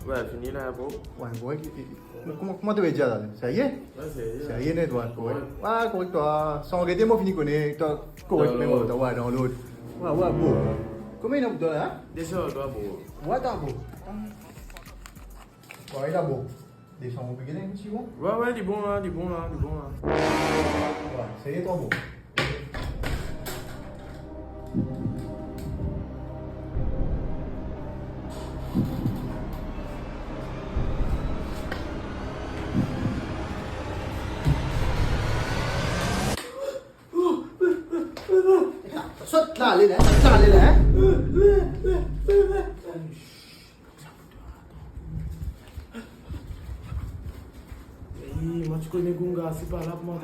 Ouais, fini là, bro. Ouais, ouais. Comment tu veux dire ça? Ça y est? Ouais, c'est. Ça y est, net, ouais. Ouais. Ouais, correct, toi. Sans regarder, moi, fini connaître. Toi, correct, Dans même, l'autre. ouais, dans l'autre. Ouais, ouais, beau. Combien il y a de dollars, hein? Déjà, toi, bro. Ouais, t'as beau. Ouais, il a beau. Descends, on peut gagner, monsieur, bon? Ouais, du bon là, du bon là, du bon là. Ouais, ça y est, toi, beau. Saute là, allez là, hein? Moi, tu connais Gunga, c'est pas là pour moi,